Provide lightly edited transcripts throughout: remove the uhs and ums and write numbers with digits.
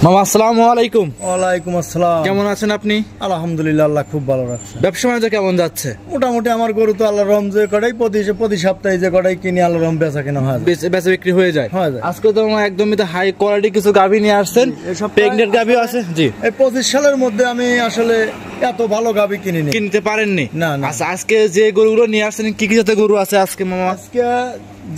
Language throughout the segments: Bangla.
মামা আসসালামু আলাইকুম। ওয়ালাইকুম আসসালাম। কেমন আছেন আপনি? আলহামদুলিল্লাহ, আল্লাহ খুব ভালো রাখছে। ব্যবসা বাণিজ্য কেমন যাচ্ছে? মোটামুটি আমার গরু তো আল্লাহর রহম যে কটাই প্রতি সপ্তাহে যে কটাই কিনি আল্লাহর রহম বেচা কেনা হয়, বেচা বিক্রি হয়ে যায়। আজকে তো একদমই হাই কোয়ালিটি কিছু গাভী নিয়ে আসছেন, প্রেগনেন্ট গাভী আছে। জি, এই 25 সালের মধ্যে আমি আসলে এত ভালো গাভী কিনতে পারেননি। না। আচ্ছা, আজকে যে গরুগুলো নিয়ে আসছেন কি কি জাতের গরু আছে আজকে মামা? আজকে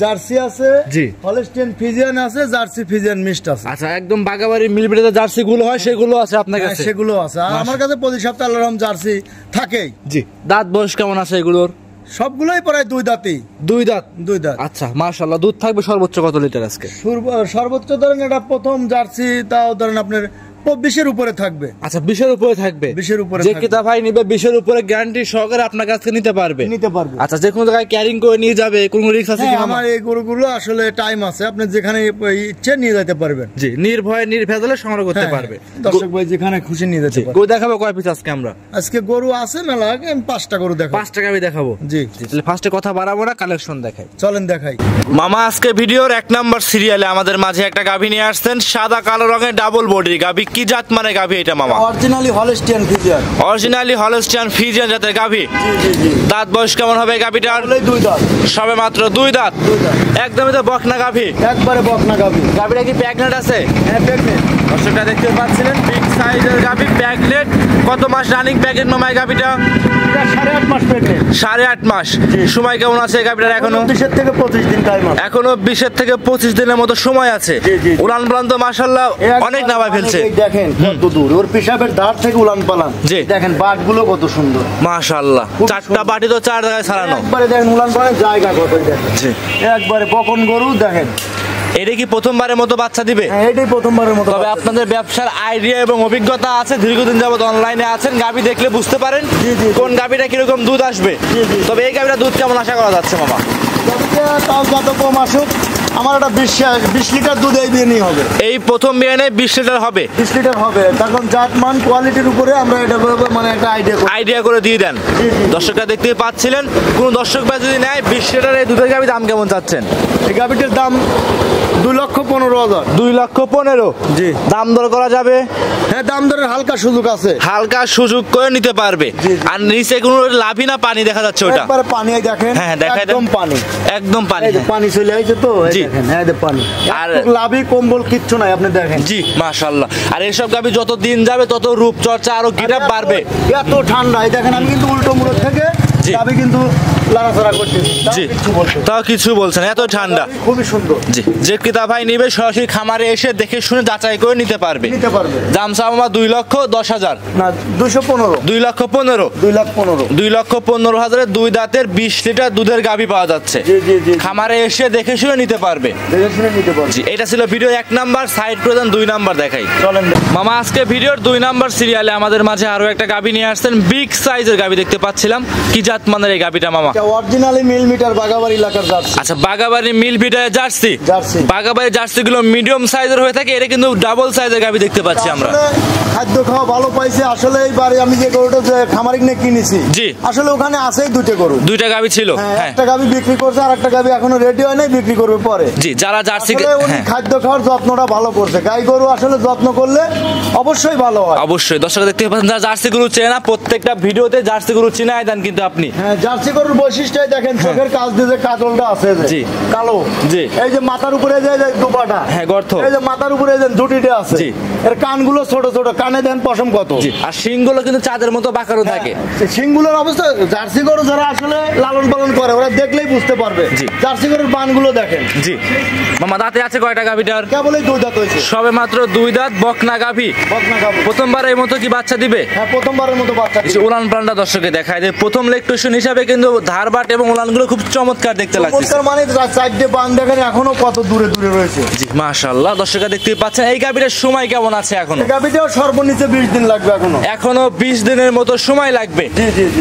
জার্সি আছে, জি, হলস্টিয়ান ফ্রিজিয়ান আছে, জার্সি ফ্রিজিয়ান মিক্সড আছে। আচ্ছা, একদম বাগাবাড়ি মিলবিটাতে জার্সি গুলো হয় সেগুলো আছে আপনার কাছে? সেগুলো আছে। আর আমার কাছে প্রতি সপ্তাহে আল্লাহর রহম জার্সি থাকেই। জি, দাঁত বয়স কেমন আছে এগুলোর? সবগুলোই প্রায় দুই দাঁত। আচ্ছা, মাশাআল্লাহ। দুধ থাকবে সর্বোচ্চ কত লিটার আজকে? সর্বোচ্চ ধরেন এটা প্রথম জার্সি, তাও ধরেন আপনার 20-এর উপরে থাকবে। আচ্ছা, 20-এর উপরে থাকবে। 20-এর উপরে যে কিতা ভাই নিবে 20-এর উপরে গ্যারান্টি সহকারে আপনার কাছ থেকে নিতে পারবে। আচ্ছা, যে কোনো জায়গায় ক্যারিং করে নিয়ে যাবে, কোনো রিস্ক আছে কি? আমার এই গরুগুলো আসলে টাইম আছে, আপনি যেখানে ইচ্ছে নিয়ে যেতে পারবেন। জি, নির্ভয়ে নির্ভেজালে সংগ্রহ করতে পারবে। দর্শক ভাই যেখানে খুশি নিয়ে যেতে পারবে। গরু দেখাবো কয় পিস আজকে আমরা? আজকে গরু আছে মেলা, আমি 5টা গরু দেখাবো। 5টা গাভী দেখাবো। জি, তাহলে ফার্স্টে কথা বাড়াবো না, কালেকশন দেখাই। চলেন দেখাই। মামা আজকে ভিডিওর 1 নাম্বার সিরিয়ালে আমাদের মাঝে একটা গাভী নিয়ে আসছেন, সাদা কালো রঙের ডাবল বডির গাভী। কি জাত মানে গাভী এটা মামা? অরিজিনালি হলস্টিয়ান ফ্রিজিয়ান জাতের গাভী। জি। দাঁত বয়স কেমন হবে গাভীটার? 2 দাঁত। সবে মাত্র 2 দাঁত। একদমই তো বকনা গাভী, একবারে বকনা গাভী। গাভীটা কি প্রেগন্যান্ট আছে? হ্যাঁ, প্রেগন্যান্ট। দর্শকরা দেখতে পাচ্ছিলেন, বিগ সাইজের গাভী, প্রেগন্যান্ট। কত মাস রানিং প্রেগন্যান্ট মামা এই গাভীটা? 8.5 মাস প্রেগন্যান্ট। 8.5 মাস। সময় কেমন আছে এই গাভীটার? এখনো 20 থেকে 25 দিন টাইম আছে। এখনো 20 থেকে 25 দিনের মতো সময় আছে। উলান পালান তো মাশাআল্লাহ অনেক নামায় ফেলছে। দেখেন কত দূর, ওর পেশাবের ধার থেকে উলান পালান। দেখেন বাটগুলো কত সুন্দর মাশাআল্লাহ। 4টা বাটি তো 4 জায়গায় ছাড়ানো। একবারে দেখেন উলান পালান জায়গা কত, দেখেন। জি, একবারে বকন গরু। দেখেন এটা কি প্রথমবারের মতো বাচ্চা দিবে? হ্যাঁ, এটাই প্রথমবারের মতো। তবে আপনাদের ব্যবসার আইডিয়া এবং অভিজ্ঞতা আছে, দীর্ঘদিন যাবত অনলাইনে আছেন, গাভী দেখলে বুঝতে পারেন কোন গাভীটা কিরকম দুধ আসবে। তবে এই গাভীটা দুধ কেমন আশা করা যাচ্ছে মামা? তাও যত কম আসুক, আমার একটা 20 লিটার দুধ এই বিয়ে হবে। এই প্রথম বিয়ানে 20 লিটার হবে। 20 লিটার হবে, তখন জাতমান কোয়ালিটির উপরে আমরা এটা মানে একটা আইডিয়া করে দিয়ে দেন। দর্শকরা দেখতে পাচ্ছিলেন, কোন দর্শক ভাই যদি নেয় 20 লিটার এই দুধের গাভী, দাম কেমন চাচ্ছেন? এই গাভীটার দাম 2,15,000। 2,15,000। জি, দাম দর করা যাবে? হ্যাঁ, দাম দরের হালকা সুযোগ আছে, হালকা সুযোগ করে নিতে পারবে। আর নিচে কোনো লাভই না, পানি দেখা যাচ্ছে ওটা? একবারে পানি। দেখেন, হ্যাঁ দেখাই, একদম পানি, পানি চলে আসছে তো। দেখেন, হ্যাঁ পানি। আর লাভই কম্বল কিচ্ছু নাই, আপনি দেখেন। জি, মাশাআল্লাহ। আর এইসব গাভী যত দিন যাবে তত রূপচর্চা আরো গিটাপ বাড়বে। এত ঠান্ডা, দেখেন আমি কিন্তু উল্টো মুড়ো থেকে গাভী কিন্তু লাড়াচাড়া করতেছি, তাও কিছু বলছেন, এত ঠান্ডা, খুবই সুন্দর। জি, যে ক্রেতা ভাই নিবে সরাসরি খামারে এসে দেখে শুনে যাচাই করে নিতে পারবে। দাম চাও আমার 2,10,000 না, 215। 2,15,000। 2,15,000 2 দাঁতের 20 লিটার দুধের গাভী পাওয়া যাচ্ছে। খামারে এসে দেখে শুনে নিতে পারবে। জি, এটা ছিল ভিডিও 1 নাম্বার। সাইড করে দেন, 2 নাম্বার দেখাই। চলেন মামা, আজকে ভিডিওর 2 নাম্বার সিরিয়ালে আমাদের মাঝে আরো একটা গাভী নিয়ে আসছেন, বিগ সাইজের গাভী দেখতে পাচ্ছিলাম। কি জাত মানের এই গাভীটা মামা? অরিজিনালি মিল মিটার বাগাবাড়ি এলাকার জার্সি। আচ্ছা, বাগাবাড়ি মিল মিটারের জার্সি। বাগাবাড়ি জার্সি গুলো মিডিয়াম সাইজের হয়ে থাকে, এটা কিন্তু ডাবল সাইজের গাভী দেখতে পাচ্ছি আমরা। খাদ্য খাওয়া ভালো পাইছে আসলে। এইবারে আমি যে গরুটা যে খামারিক নিয়ে কিনেছি, জি, আসলে ওখানে আছেই 2টা গরু, 2টা গাভী ছিল। হ্যাঁ, একটা গাভী বিক্রি করছে, আর একটা গাভী এখনো রেডি হয় নাই, বিক্রি করবে পরে। জি, যারা জার্সি খাদ্য খাওয়ার যত্নটা ভালো করছে। গাই গরু আসলে যত্ন করলে অবশ্যই ভালো হয়। অবশ্যই দর্শক দেখতে পাচ্ছেন, যারা জার্সি গরু চেনে না, প্রত্যেকটা ভিডিওতে জার্সি গরু চিনাই দেন কিন্তু আপনি। হ্যাঁ, জার্সি গরুর বৈশিষ্ট্য দেখেন, চোখের কাজ দিয়ে যে কাজলটা আছে, জি, কালো। জি, এই যে মাথার উপরে যে দুপাটা, হ্যাঁ, গর্ত, এই যে মাথার উপরে যে জুটিটা আছে, জি, এর কানগুলো ছোট ছোট, কানে দেন পশম কত। জি, আর শিংগুলো কিন্তু চাঁদের মতো বাঁকানো থাকে। শিংগুলোর অবস্থা, জার্সি গরু যারা আসলে লালন পালন করে ওরা দেখলেই বুঝতে পারবে। জি, জার্সি গরুর বানগুলো দেখেন। জি মামা, দাঁতে আছে কয়টা গাভীটার? কেবলই 2 দাঁত হয়েছে, সবে মাত্র 2 দাঁত, বকনা গাভী। প্রথমবারের মতো কি বাচ্চা দিবে? হ্যাঁ, প্রথমবারের মতো বাচ্চা দিবে। উলান পালানটা দর্শকে দেখায় দেয়। প্রথম ইলেকট্রিশিয়ান হিসাবে কিন্তু ধারবাট এবং উলানগুলো খুব চমৎকার দেখতে লাগছে। মানে চারটে বান দেখেন, এখনো কত দূরে দূরে রয়েছে। জি, মাশাআল্লাহ। দর্শকরা দেখতে পাচ্ছেন, এই গাভীটার সময় কেমন আছে এখনো? গাভীটাও সর্বনিচে 20 দিন লাগবে, এখনো 20 দিনের মতো সময় লাগবে।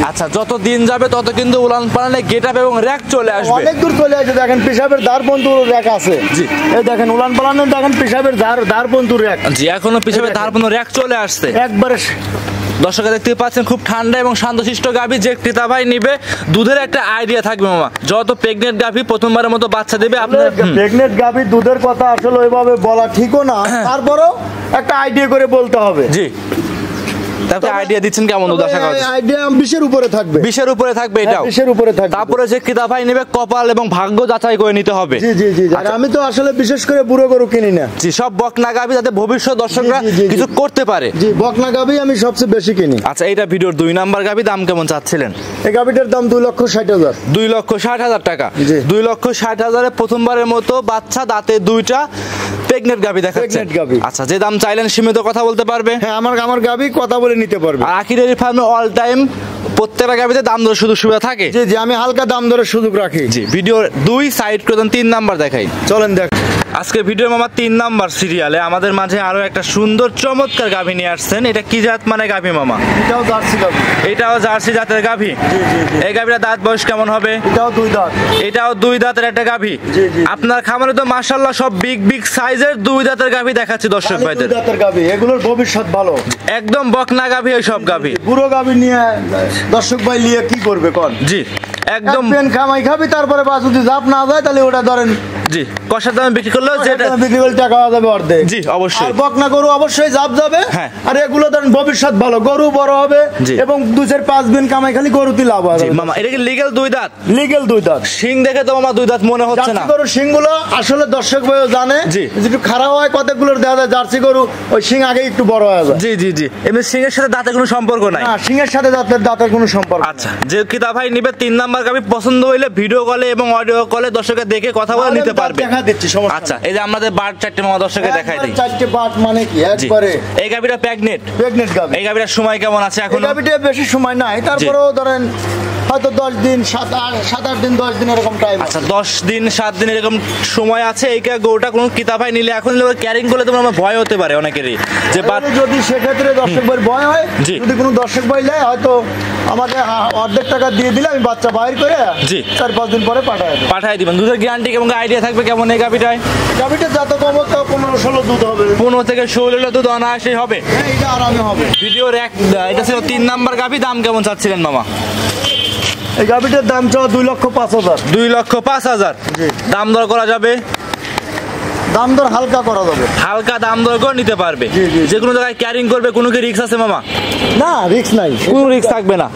আচ্ছা, যত দিন যাবে তত কিন্তু উলান পালানে গেটআপ এবং র‍্যাক চলে আসবে, অনেক দূর চলে আসবে। দেখেন পেশাবের ধার বন্ধু র‍্যাক আছে। জি, এই দেখেন উলান পালানে দেখেন পেশাবের ধার বন্ধু র‍্যাক। জি, এখনো পেশাবের ধার বন্ধু র‍্যাক চলে আসছে। একবারে দর্শকরা দেখতে পাচ্ছেন খুব ঠান্ডা এবং শান্তশিষ্ট গাভী, যে ক্রেতা ভাই নিবে দুধের একটা আইডিয়া থাকবে মামা। যত প্রেগনেন্ট গাভী প্রথমবারের মতো বাচ্চা দেবে আপনার প্রেগনেন্ট গাভী দুধের কথা আসলে ওইভাবে বলা ঠিকও না, তারপরেও একটা আইডিয়া করে বলতে হবে। জি, তারপরে আইডিয়া দিচ্ছেন কেমন দুধ আশা করা যাচ্ছে? আইডিয়া 20 উপরে থাকবে। 20 উপরে থাকবে এটাও? 20 উপরে থাকবে। তারপরে যে ক্রেতা ভাই নেবে কপাল এবং ভাগ্য যাচাই করে নিতে হবে। জি জি জি। আর আমি তো আসলে বিশেষ করে বুড়ো গরু কিনি না। জি, সব বকনা গাভী যাতে ভবিষ্যৎ দর্শকরা কিছু করতে পারে। জি, বকনা গাভী আমি সবচেয়ে বেশি কিনি। আচ্ছা, এইটা ভিডিওর 2 নাম্বার গাভী, দাম কেমন চাচ্ছিলেন? এই গাভীটার দাম 2,60,000। 2,60,000 টাকা। 2,60,000-এ প্রথমবারের মতো বাচ্চা, দাঁতে 2টা, প্রেগনেন্ট গাভী দেখাচ্ছে। আচ্ছা, যে দাম চাইলেন সীমিত কথা বলতে পারবে? হ্যাঁ, আমার গাভী কথা বলে নিতে পারবে। আকির ডেইরি ফার্মে অল টাইম প্রত্যেকটা গাভীতে দাম দর সুযোগ সুবিধা থাকে? জি জি, আমি হালকা দাম দরের সুযোগ রাখি। জি, ভিডিওর 2 সাইড করে 3 নাম্বার দেখাই। চলেন দেখ। আজকে ভিডিও মামা 3 নাম্বার সিরিয়ালে আমাদের মাঝে আরো একটা সুন্দর চমৎকার গাভী নিয়ে আসছেন। এটা কি জাত মানে গাভী মামা? এটাও জার্সি গাভী। এটাও জার্সি জাতের গাভী? জি জি। এই গাভীর দাঁত বয়স কেমন হবে? এটাও 2 দাঁত। এটাও 2 দাঁতের একটা গাভী? জি জি। আপনার খামারে তো মাশাআল্লাহ সব বিগ সাইজের 2 দাঁতের গাভী দেখাচ্ছি দর্শক ভাইদের। 2 দাঁতের গাভী, এগুলোর ভবিষ্যৎ ভালো। একদম বকনা গাভী ওই সব গাভী। পুরো গাভী নিয়ে দর্শক ভাই নিয়ে কি করবে কোন? জি, একদম পেন খামাই খাবি, তারপরে বা যদি জাপ না যায় তাহলে ওটা ধরেন জি কষার দামে বিক্রি করলেও যেটা বিক্রি করলে টাকা পাওয়া যাবে অর্ধেক। জি, অবশ্যই। আর বকনা গরু অবশ্যই জাপ যাবে। হ্যাঁ। আর এগুলো ধরেন ভবিষ্যৎ ভালো, গরু বড় হবে এবং 2-4-5 দিন কামাই খালি গরুতে লাভ হবে। মামা এটা কি লিগ্যাল 2 দাঁত? লিগ্যাল 2 দাঁত। শিং দেখে তো মামা 2 দাঁত মনে হচ্ছে না। জার্সি গরু শিংগুলো আসলে দর্শক ভাইও জানে যে একটু খারাপ হয়, কতগুলোর দেখা যায় জার্সি গরু ওই শিং আগে একটু বড় হয়ে যায়। জি জি জি, এমনি শিংয়ের সাথে দাঁতের কোনো সম্পর্ক নাই? না, শিংয়ের সাথে দাঁতের কোনো সম্পর্ক। আচ্ছা, যে কিতা ভাই নিবে 3 নাম্বার গাভী পছন্দ হইলে ভিডিও কলে এবং অডিও কলে দর্শকরা দেখে কথা বলে নিতে পারবে। দেখা দিচ্ছি সমস্যা। আচ্ছা, এই যে আমাদের বাট 4টে মামা দর্শককে দেখাই দিই। 4টে বাট মানে কি একবারে? এই গাভীটা প্রেগনেন্ট গাভী। এই গাভীটার সময় কেমন আছে এখন? এই গাভীটা বেশি সময় নাই, তারপরেও ধরেন হয়তো 10 দিন 7-8 দিন 10 দিন এরকম টাইম। আচ্ছা, 10 দিন 7 দিন এরকম সময় আছে। এই গরুটা কোনো কিতা ভাই নিলে এখন ক্যারিং করলে তোমার আমার ভয় হতে পারে অনেকেরই যে যদি সেক্ষেত্রে দর্শক ভাই ভয় হয়, যদি কোনো দর্শক ভাই নেয় হয়তো আমাকে অর্ধেক টাকা দিয়ে দিলে আমি বাচ্চা বাইর করে 4-5 দিন পরে পাঠাই দিবেন। দুধের গ্যারান্টি কেমন আইডিয়া থাকবে কেমন এই গাভীটায়? গাভীটা যত কম তো 15-16 দুধ হবে। 15 থেকে 16 দুধ অনায়াসেই হবে। এটা আরামে হবে। ভিডিওর এটা ছিল 3 নাম্বার গাভী, দাম কেমন চাচ্ছিলেন মামা? এই গাভীটার দাম চাও 2,05,000। 2,05,000। দাম দর করা যাবে? দাম দর হালকা করা যাবে। হালকা দাম দর করে নিতে পারবে? যে কোনো জায়গায় ক্যারিং করবে, কোনো কি রিস্ক আছে মামা? না, রিস্ক নাই, কোনো রিস্ক থাকবে না।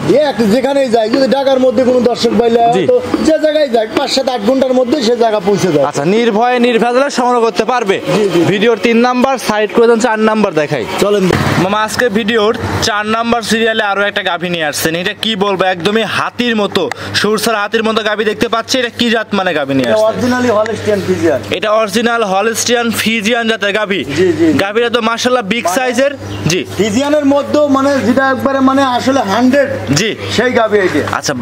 যেখানেই যাই, যদি ঢাকার মধ্যে কোনো দর্শক পাইলে তো যে জায়গায় যাই 5-7-8 ঘন্টার মধ্যে সে জায়গা পৌঁছে যায়। আচ্ছা, নির্ভয়ে নির্ভেজালে সংগ্রহ করতে পারবে। ভিডিওর 3 নাম্বার সাইড করে দেন, 4 নাম্বার দেখাই। চলেন মামা, আজকে ভিডিওর 4 নাম্বার সিরিয়ালে আরো একটা গাভী নিয়ে আসছেন। এটা কি বলবো, একদমই হাতির মতো, সুরসার হাতির মতো গাভী দেখতে পাচ্ছি। এটা কি জাত মানে গাভী নিয়ে আসছেন? Originally Holstein Friesian. এটা অরিজিনাল হলস্টিয়ান ফ্রিজিয়ান জাতের গাভী। গাভীটা তো মাশাআল্লাহ বিগ সাইজের। জি, ফ্রিজিয়ানের মধ্যে মানে যেটা একবারে মানে আসলে 100। জি, সেই গাভী এইটা। আচ্ছা,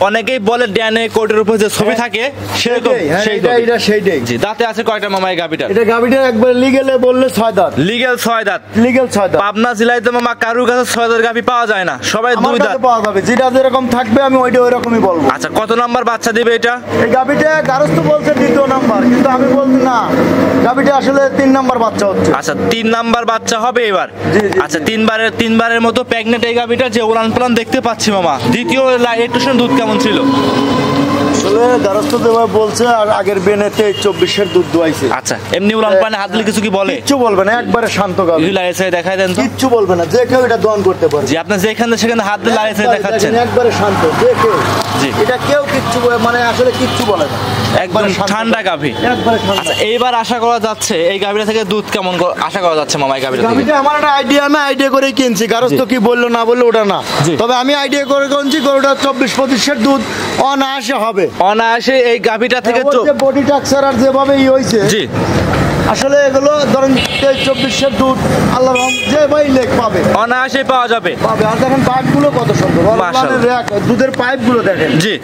অনেকেই বলে ড্যানে কোটের উপর যে ছবি থাকে সেরকম সেইটাই। জি, দাঁতে আছে কয়টা মামা এই গাভীটা? এটা গাভীটা একবার লিগ্যালে বললে 6 দাঁত। লিগ্যাল 6 দাঁত। লিগ্যাল 6 দাঁত। পাবনা জেলায় তো মামা কারুর কাছে 6 দাঁত গাভী পাওয়া যায় না, সবাই 2 দাঁত পাওয়া যাবে। যেটা যেরকম থাকবে আমি ওইটা ওইরকমই বলবো। আচ্ছা, কত নাম্বার বাচ্চা দিবে এটা? এই গাভীটা গারস্থ বলছে 2য় নাম্বার, কিন্তু আমি বলছি না, গাভীটা আসলে 3 নাম্বার বাচ্চা হচ্ছে। আচ্ছা, 3 নাম্বার বাচ্চা হবে এবার। আচ্ছা, তিনবারের মতো প্রেগনেন্ট এই গাভীটা, যে উলান পালান দেখতে পাচ্ছি মামা। দ্বিতীয় একটু দুধ কেমন ছিল? আসলে গারস্থ দেওয়া বলছে আর আগের বেনে 23-24 দুধ দোয়াইছে। আচ্ছা, এমনি উলান পালানে হাত দিলে কিছু কি বলে? কিচ্ছু বলবে না, একবারে শান্ত গাভী। লাইসে দেখাই দেন তো। কিচ্ছু বলবে না, যে কেউ এটা দহন করতে পারে। জি, আপনি যেখানে সেখানে হাত দিয়ে লাইসে দেখাচ্ছেন, একবারে শান্ত, যে কেউ। জি, এটা কেউ কিচ্ছু মানে আসলে কিচ্ছু বলে না, একদম ঠান্ডা গাভী, একবারে ঠান্ডা। আচ্ছা, এইবার আশা করা যাচ্ছে এই গাভীটা থেকে দুধ কেমন আশা করা যাচ্ছে মামা? এই গাভীটা আমার একটা আইডিয়া, আমি আইডিয়া করেই কিনছি, গারস্থ কি বললো না বললো ওটা না, তবে আমি আইডিয়া করে কিনছি গরুটা 24-25 দুধ অনায়াসে হবে। অনায়াসে এই গাভীটা থেকে বডি টাক্সার আর যেভাবে হয়েছে, জি আসলে এগুলো ধরেন 23-24 দুধ আল্লাহর রহম যে ভাই লেগ পাবে, অনায়াসে পাওয়া যাবে। আর দেখেন বাটগুলো কত সুন্দর, দুধের পাইপগুলো দেখেন। জি,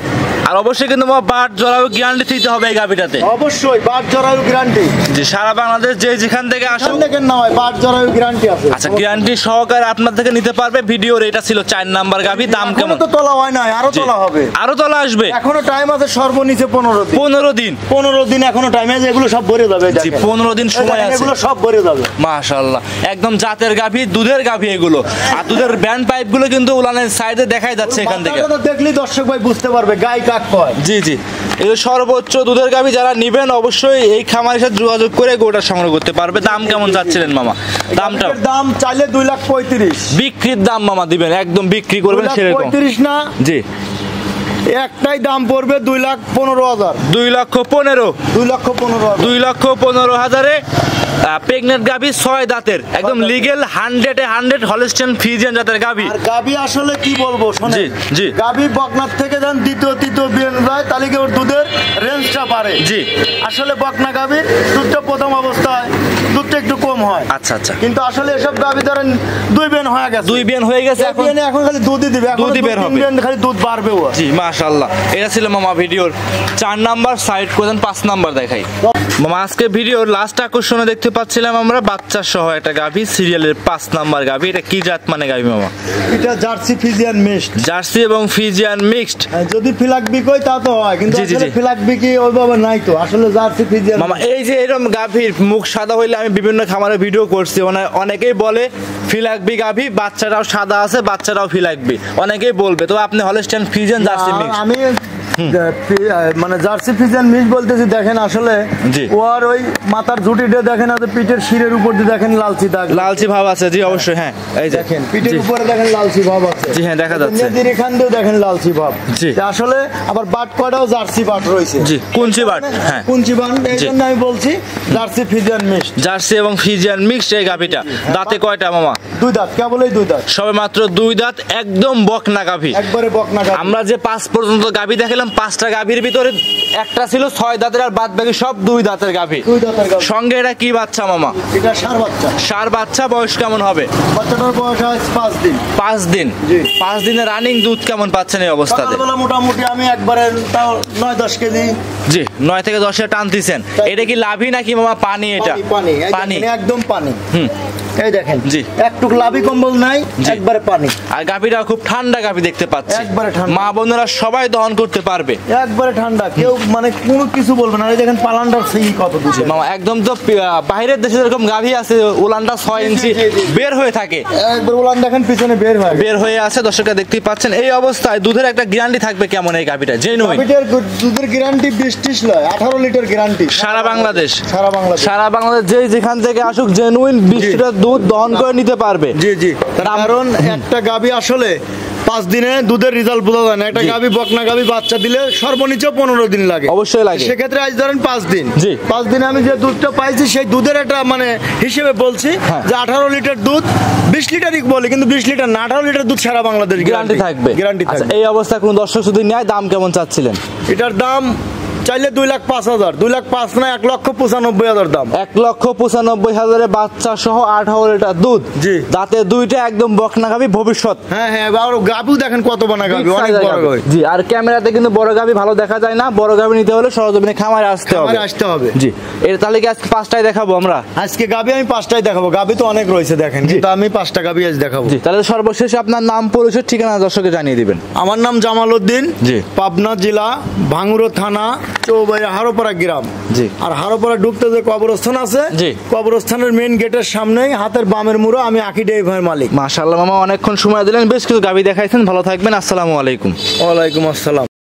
আর অবশ্যই কিন্তু বাট জরায়ু গ্যারান্টি দিতে হবে এই গাভীটাতে। অবশ্যই বাট জরায়ু গ্যারান্টি। জি, সারা বাংলাদেশ যে যেখান থেকে আসুন দেখেন না হয় বাট জরায়ু গ্যারান্টি আছে। আচ্ছা, গ্যারান্টি সহকারে আপনার থেকে নিতে পারবে। ভিডিওর এটা ছিল 4 নাম্বার গাভী, দাম কেমন? তো তোলা হয় না, আরো তোলা হবে, আরো তোলা আসবে, এখনো টাইম আছে, সর্বনিচে 15 দিন। 15 দিন 15 দিন এখনো টাইম আছে, এগুলো সব ভরে যাবে। জি, 15 কতদিন সময় আছে? এগুলো সব ভরে যাবে মাশাআল্লাহ, একদম জাতের গাভী, দুধের গাভী এগুলো। আর দুধের ব্যান্ড পাইপ গুলো কিন্তু উলানের সাইডে দেখাই যাচ্ছে এখান থেকে। দেখলি দর্শক ভাই বুঝতে পারবে গাই কাক কয়। জি জি, এই সর্বোচ্চ দুধের গাভী যারা নিবেন অবশ্যই এই খামারের সাথে যোগাযোগ করে গোটা সংগ্রহ করতে পারবে। দাম কেমন চাচ্ছিলেন মামা? দাম চাইলে 2,35,000, বিক্রির দাম মামা দিবেন, একদম বিক্রি করবেন সেরকম। 2,35,000 না জি, একটাই দাম পড়বে 2,15,000। 2,15,000, 2,15,000, 2,15,000 প্রেগনেন্ট গাভী 6 দাঁতের, একদম লিগেল 100 হলস্টাইন ফ্রিজিয়ান জাতের গাভী। আর গাভী আসলে কি বলবো শুনে, জি জি, গাভী বকনার থেকে যখন দ্বিতীয় তৃতীয় বিয়ান যায় তাহলে কি ওর দুধের রেঞ্জটা বাড়ে। জি, আসলে বকনা গাভীর দুধটা প্রথম অবস্থায় দুধটা একটু কম হয়। আচ্ছা আচ্ছা, কিন্তু আসলে এসব গাভী ধরেন 2 বিয়ান হয়ে গেছে, 2 বিয়ান হয়ে গেছে, এখন খালি দুধই দিবে, এখন দুধই বের হবে, খালি দুধ বাড়বেও। জি মাশাআল্লাহ। এটা ছিল মামা ভিডিওর 4 নাম্বার, সাইড করে দেন 5 নাম্বার দেখাই। মামা আজকে ভিডিওর লাস্ট আকর্ষণে দেখতে পাচ্ছিলাম আমরা বাচ্চা সহ একটা গাভী, সিরিয়ালের 5 নাম্বার গাভী। এটা কি জাত মানে গাভী মামা? এটা জার্সি ফ্রিজিয়ান মিক্সড। জার্সি এবং ফ্রিজিয়ান মিক্সড। যদি ফিলাকবি কই তা তো হয়, কিন্তু আসলে ফিলাকবি কি ওইভাবে নাই তো, আসলে জার্সি ফ্রিজিয়ান। মামা এই যে এরকম গাভীর মুখ সাদা হইলে আমি বিভিন্ন খামারে ভিডিও করছি, অনেকেই বলে ফিলাকবি গাভী, বাচ্চাটাও সাদা আছে, বাচ্চাটাও ফিলাকবি, অনেকেই বলবে। তো আপনি হলস্টাইন ফ্রিজিয়ান জার্সি মিক্স, আমি মানে জার্সি ফ্রিজিয়ান মিক্স বলতেছি। দেখেন আসলে ওর ওই মাথার ঝুঁটিটা দেখেন, আর পিঠের শিরের উপর দিয়ে দেখেন লালচি দাগ, লালচি ভাব আছে। জি অবশ্যই, হ্যাঁ এই যে দেখেন পিঠের উপরে দেখেন লালচি ভাব আছে। জি হ্যাঁ দেখা যাচ্ছে, নেদির এখান দিয়েও দেখেন লালচি ভাব। জি আসলে আবার বাট কয়টাও জার্সি বাট রয়েছে। জি কুঞ্চি বাট, হ্যাঁ কুঞ্চি বাট, এই জন্য আমি বলছি জার্সি ফ্রিজিয়ান মিক্স। জার্সি এবং ফ্রিজিয়ান মিক্স এই গাভীটা। দাঁতে কয়টা মামা? 2 দাঁত, কেবলই 2 দাঁত, সবে মাত্র 2 দাঁত, একদম বকনা গাভী, একবারে বকনা গাভী। আমরা যে 5 পর্যন্ত গাভী দেখালাম, 5টা গাভীর ভিতরে একটা ছিল 6 দাঁতের, আর বাদ বাকি সব 2 দাঁতের গাভী। 2 দাঁতের গাভী। সঙ্গে এটা কি বাচ্চা মামা? এটা ষাঁড় বাচ্চা। ষাঁড় বাচ্চা, বয়স কেমন হবে? বাচ্চাটার বয়স হয় 5 দিন। 5 দিন। 5 দিনের রানিং দুধ কেমন পাচ্ছেন এই অবস্থাতে? সকালবেলা মোটামুটি আমি একবারে তাও 9-10 কেজি। জি 9 থেকে 10 এ টানতেছেন। এটা কি লাভি নাকি মামা পানি? এটা পানি, পানি, একদম পানি। এই দেখেন জি, একটু লাভি কম্বল নাই, একবারে পানি। আর গাভীটা খুব ঠান্ডা গাভী দেখতে পাচ্ছি, একবারে ঠান্ডা। মা বোনেরা সবাই দহন করতে পারবে, একবারে ঠান্ডা, কেউ মানে কোনো কিছু বলবে না। এই দেখেন পালান্ডার সেই কত দুধ মামা, একদম তো বাইরের দেশে যেরকম গাভী আছে উলানটা 6 ইঞ্চি বের হয়ে থাকে, একবার উলান দেখেন পিছনে বের হয়ে আছে। দর্শকরা দেখতেই পাচ্ছেন। এই অবস্থায় দুধের একটা গ্যারান্টি থাকবে কেমন এই গাভীটা? জেনুইন দুধের গ্যারান্টি 20-30 লয়, 18 লিটার গ্যারান্টি সারা বাংলাদেশ। সারা বাংলাদেশ যেখান থেকে আসুক জেনুইন 20 লিটার দুধ দহন করে নিতে পারবে। জি জি, কারণ একটা গাভী আসলে 5 দিনে দুধের রেজাল্ট বোঝা যায় না। একটা গাভী বকনা গাভী বাচ্চা দিলে সর্বনিম্ন 15 দিন লাগে, অবশ্যই লাগে। সেক্ষেত্রে আজ ধরেন 5 দিন। জি 5 দিনে আমি যে দুধটা পাইছি সেই দুধের একটা মানে হিসেবে বলছি যে 18 লিটার দুধ, 20 লিটারই বলি কিন্তু 20 লিটার না, 18 লিটার দুধ সারা বাংলাদেশ গ্যারান্টি থাকবে। থাকবে। এই অবস্থা কোন দর্শক যদি নেয়, দাম কেমন চাচ্ছিলেন? এটার দাম চাইলে 2,05,000, 2,05,000 না 1,95,000 দাম। 1,95,000 বাচ্চা সহ 18 লিটার দুধ। জি, দাঁতে 2টা, একদম বকনা গাভী ভবিষ্যৎ। হ্যাঁ হ্যাঁ, আর গাভীও দেখেন কত বানা গাভী, অনেক বড় গাভী। জি, আর ক্যামেরাতে কিন্তু বড় গাভী ভালো দেখা যায় না, বড় গাভী নিতে হলে সরজমিনে খামারে আসতে হবে। জি, এর তাহলে কি আজকে 5টাই দেখাবো আমরা? আজকে গাভী আমি 5টাই দেখাবো, গাভী তো অনেক রয়েছে দেখেন, কিন্তু আমি 5টা গাভী আজ দেখাবো। জি, তাহলে সর্বশেষে আপনার নাম, পরিচয়, ঠিকানা দর্শককে জানিয়ে দিবেন। আমার নাম জামাল উদ্দিন। জি, পাবনা জেলা, ভাঙ্গুড়া থানা, চৌবাড়ি, হারোপাড়া গ্রাম। জি, আর হারোপাড়া ঢুকতে যে কবরস্থান আছে, জি, কবরস্থানের মেইন গেটের সামনেই হাতের বামের মুড়ো, আমি আকি ড্রাইভারের মালিক। মাশাআল্লাহ মামা, অনেকক্ষণ সময় দিলেন, বেশ কিছু গাভী দেখাইছেন। ভালো থাকবেন, আসসালামু আলাইকুম। ওয়ালাইকুম আসসালাম।